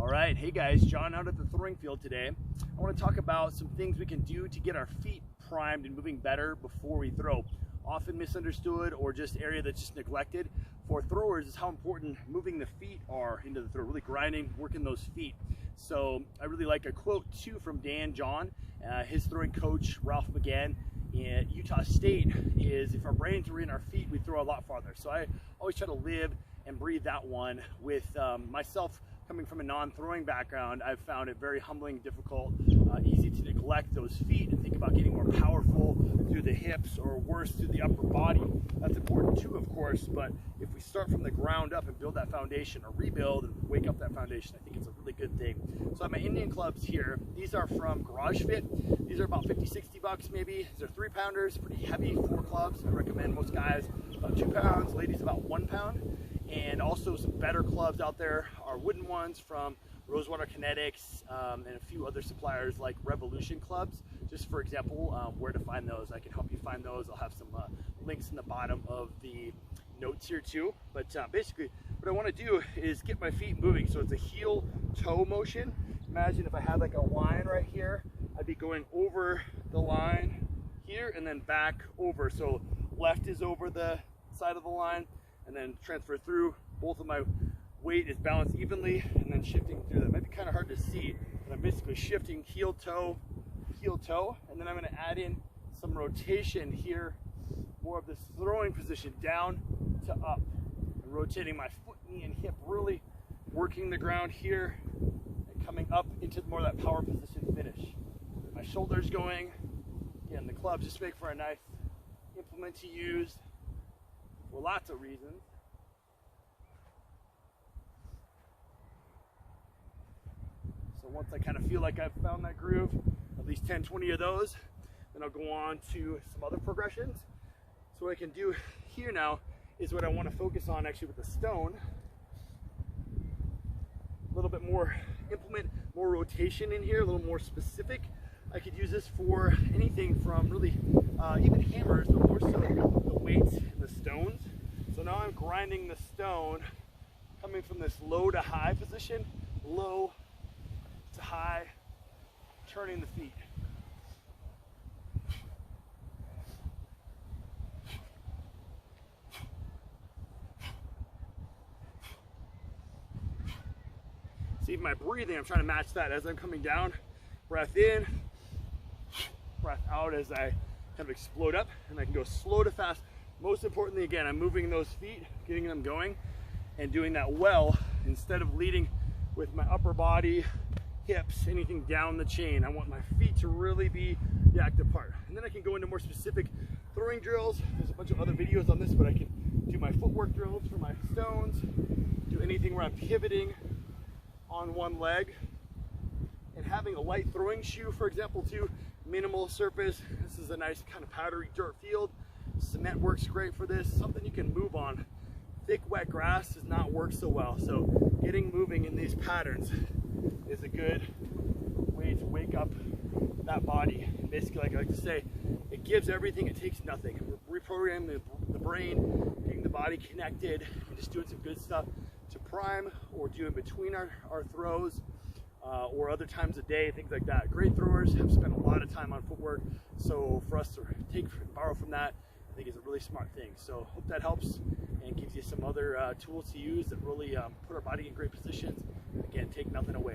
All right, hey guys, John out at the throwing field today. I want to talk about some things we can do to get our feet primed and moving better before we throw. Often misunderstood or just area that's just neglected for throwers is how important moving the feet are into the throw, really grinding, working those feet. So I really like a quote too from Dan John, his throwing coach, Ralph McGann at Utah State, is if our brains were in our feet, we'd throw a lot farther. So I always try to live and breathe that one with myself. Coming from a non-throwing background, I've found it very humbling, difficult, easy to neglect those feet and think about getting more powerful through the hips or worse through the upper body. That's important too, of course, but if we start from the ground up and build that foundation or rebuild and wake up that foundation, I think it's a really good thing. So I have my Indian clubs here. These are from Garage Fit. These are about 50, 60 bucks maybe. These are 3-pounders, pretty heavy, 4 clubs. I recommend most guys about 2 pounds, ladies about 1 pound. And also some better clubs out there are wooden ones from Rosewater Kinetics and a few other suppliers like Revolution clubs. Just for example, where to find those, I can help you find those. I'll have some links in the bottom of the notes here too. But basically what I want to do is get my feet moving. So it's a heel-toe motion. Imagine if I had like a line right here, I'd be going over the line here and then back over. So left is over the side of the line, and then transfer through. Both of my weight is balanced evenly and then shifting through. That might be kind of hard to see, but I'm basically shifting heel toe, and then I'm going to add in some rotation here, more of this throwing position down to up, and rotating my foot, knee, and hip, really working the ground here and coming up into more of that power position finish. My shoulders going. Again, the clubs just make for a nice implement to use for lots of reasons. So once I kind of feel like I've found that groove, at least 10, 20 of those, then I'll go on to some other progressions. So what I can do here now is what I want to focus on actually with the stone. A little bit more, implement more rotation in here, a little more specific. I could use this for anything from really even hammers, but more so the weights and the stones. So now I'm grinding the stone, coming from this low to high position, low to high, turning the feet. See my breathing, I'm trying to match that as I'm coming down. Breath in, breath out as I kind of explode up, and I can go slow to fast. Most importantly, again, I'm moving those feet, getting them going, and doing that well instead of leading with my upper body, hips, anything down the chain. I want my feet to really be the active part. And then I can go into more specific throwing drills. There's a bunch of other videos on this, but I can do my footwork drills for my stones, do anything where I'm pivoting on one leg, and having a light throwing shoe, for example, too. Minimal surface. This is a nice kind of powdery dirt field. Cement works great for this. Something you can move on. Thick, wet grass does not work so well. So getting moving in these patterns is a good way to wake up that body. Basically, like I like to say, it gives everything, it takes nothing. We're reprogramming the brain, getting the body connected, and just doing some good stuff to prime or do in between our throws. Or other times a day, things like that. Great throwers have spent a lot of time on footwork, so for us to take and borrow from that, I think is a really smart thing. So hope that helps and gives you some other tools to use that really put our body in great positions. Again, take nothing away.